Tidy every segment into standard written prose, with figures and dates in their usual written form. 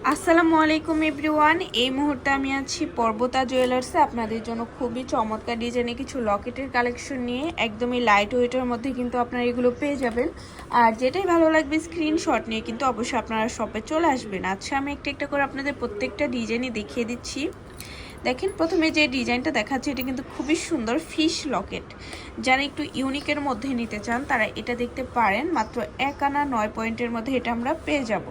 আসসালামু আলাইকুম এভরিওয়ান। এই মুহূর্তে আমি আছি পর্বতা জুয়েলার্সে আপনাদের জন্য খুবই চমৎকার ডিজাইনে কিছু লকেটের কালেকশন নিয়ে। একদমই লাইট ওয়েটের মধ্যে কিন্তু আপনারা এগুলো পেয়ে যাবেন। আর যেটাই ভালো লাগবে স্ক্রিনশট নিয়ে কিন্তু অবশ্যই আপনারা শপে চলে আসবেন। আচ্ছা, আমি একটা একটা করে আপনাদের প্রত্যেকটা ডিজাইনই দেখিয়ে দিচ্ছি। দেখেন, প্রথমে যে ডিজাইনটা দেখাচ্ছে এটা কিন্তু খুবই সুন্দর ফিশ লকেট। যারা একটু ইউনিকের মধ্যে নিতে চান তারা এটা দেখতে পারেন। মাত্র 1 আনা 9 পয়েন্টের মধ্যে এটা আমরা পেয়ে যাব।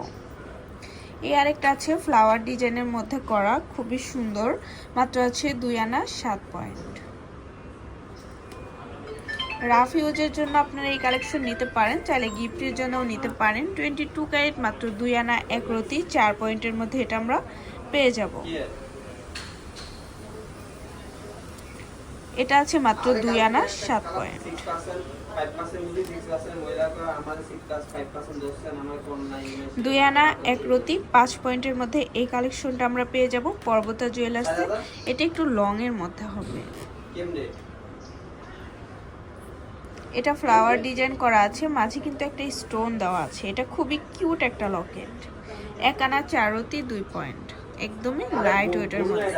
এই আরেকটা আছে ফ্লাওয়ার ডিজাইনের মধ্যে করা, খুবই সুন্দর, মাত্র আছে 2 আনা 7 পয়েন্ট। রাফ ইউজের জন্য আপনারা এই কালেকশন নিতে পারেন, চাইলে গিফটের জন্যও নিতে পারেন। 22 ক্যারেট মাত্র 2 আনা 1 রতি 4 পয়েন্টের মধ্যে এটা আমরা পেয়ে যাব। এটা আছে মাত্র 2 আনা 7 পয়েন্ট। 2 আনা 1 রতি 5 পয়েন্টের মধ্যে এই কালেকশনটা আমরা পেয়ে যাব পর্বতা জুয়েলার্সে। এটা একটু লং এর মধ্যে হবে। এটা ফ্লাওয়ার ডিজাইন করা আছে, মাঝে কিন্তু একটা স্টোন দেওয়া আছে। এটা খুবই কিউট একটা লকেট। 1 আনা 4 রতি 2 পয়েন্ট, একদমই লাইট ওয়েটের মধ্যে।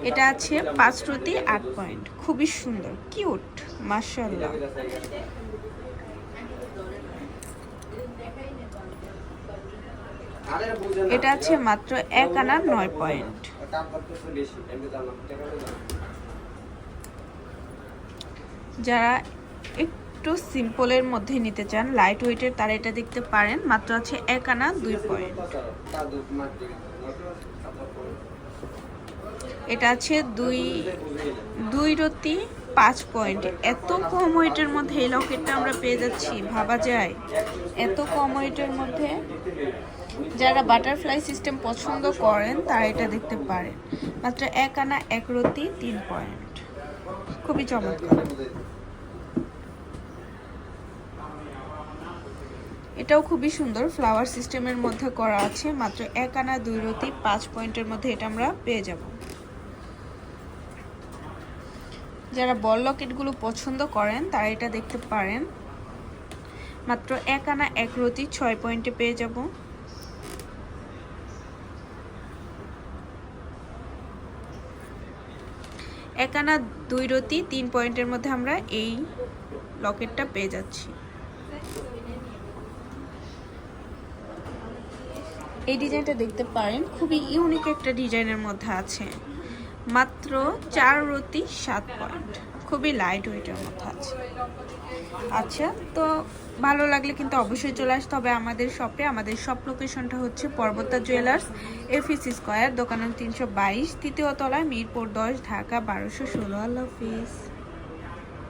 এটা আছে 5 রতি 8 পয়েন্ট, খুবই সুন্দর কিউট মাশাআল্লাহ। এটা আছে মাত্র 1 আনা 9 পয়েন্ট। যারা একটু সিম্পলের মধ্যে নিতে চান, লাইট ওয়েটের, তারা এটা দেখতে পারেন। মাত্র আছে 1 আনা 2 পয়েন্ট। এটা আছে 2 রতি 5 পয়েন্ট। এত কম ওয়েটের মধ্যে এই লকেটটা আমরা পেয়ে যাচ্ছি, ভাবা যায় এত কম ওয়েটের মধ্যে। যারা বাটারফ্লাই সিস্টেম পছন্দ করেন তারা এটা দেখতে পারেন। মাত্র 1 আনা 1 রতি 3 পয়েন্ট, খুবই চমৎকার। এটাও খুবই সুন্দর, ফ্লাওয়ার সিস্টেমের মধ্যে করা আছে। মাত্র 1 আনা 2 রতি 5 পয়েন্টের মধ্যে এটা আমরা পেয়ে যাব। যারা বল লকেটগুলো পছন্দ করেন তারা এটা দেখতে পারেন। মাত্র 1 আনা 1 রতি 6 পয়েন্টে পেয়ে যাব। এক আনা 2 রতি 3 পয়েন্টের মধ্যে আমরা এই লকেটটা পেয়ে যাচ্ছি। এই ডিজাইনটা দেখতে পারেন, খুবই ইউনিক একটা ডিজাইনের মধ্যে আছে। মাত্র 4 রতি 7 পয়েন্ট, খুবই লাইট ওয়েটের মধ্যে আছে। আচ্ছা, তো ভালো লাগলে কিন্তু অবশ্যই চলে আসতে হবে আমাদের শপে। আমাদের শপ লোকেশনটা হচ্ছে পর্বতা জুয়েলার্স, এফএসি স্কয়ার, দোকান 322, তৃতীয় তলায়, মিরপুর 10, ঢাকা 1216। আল্লাহ হাফিজ।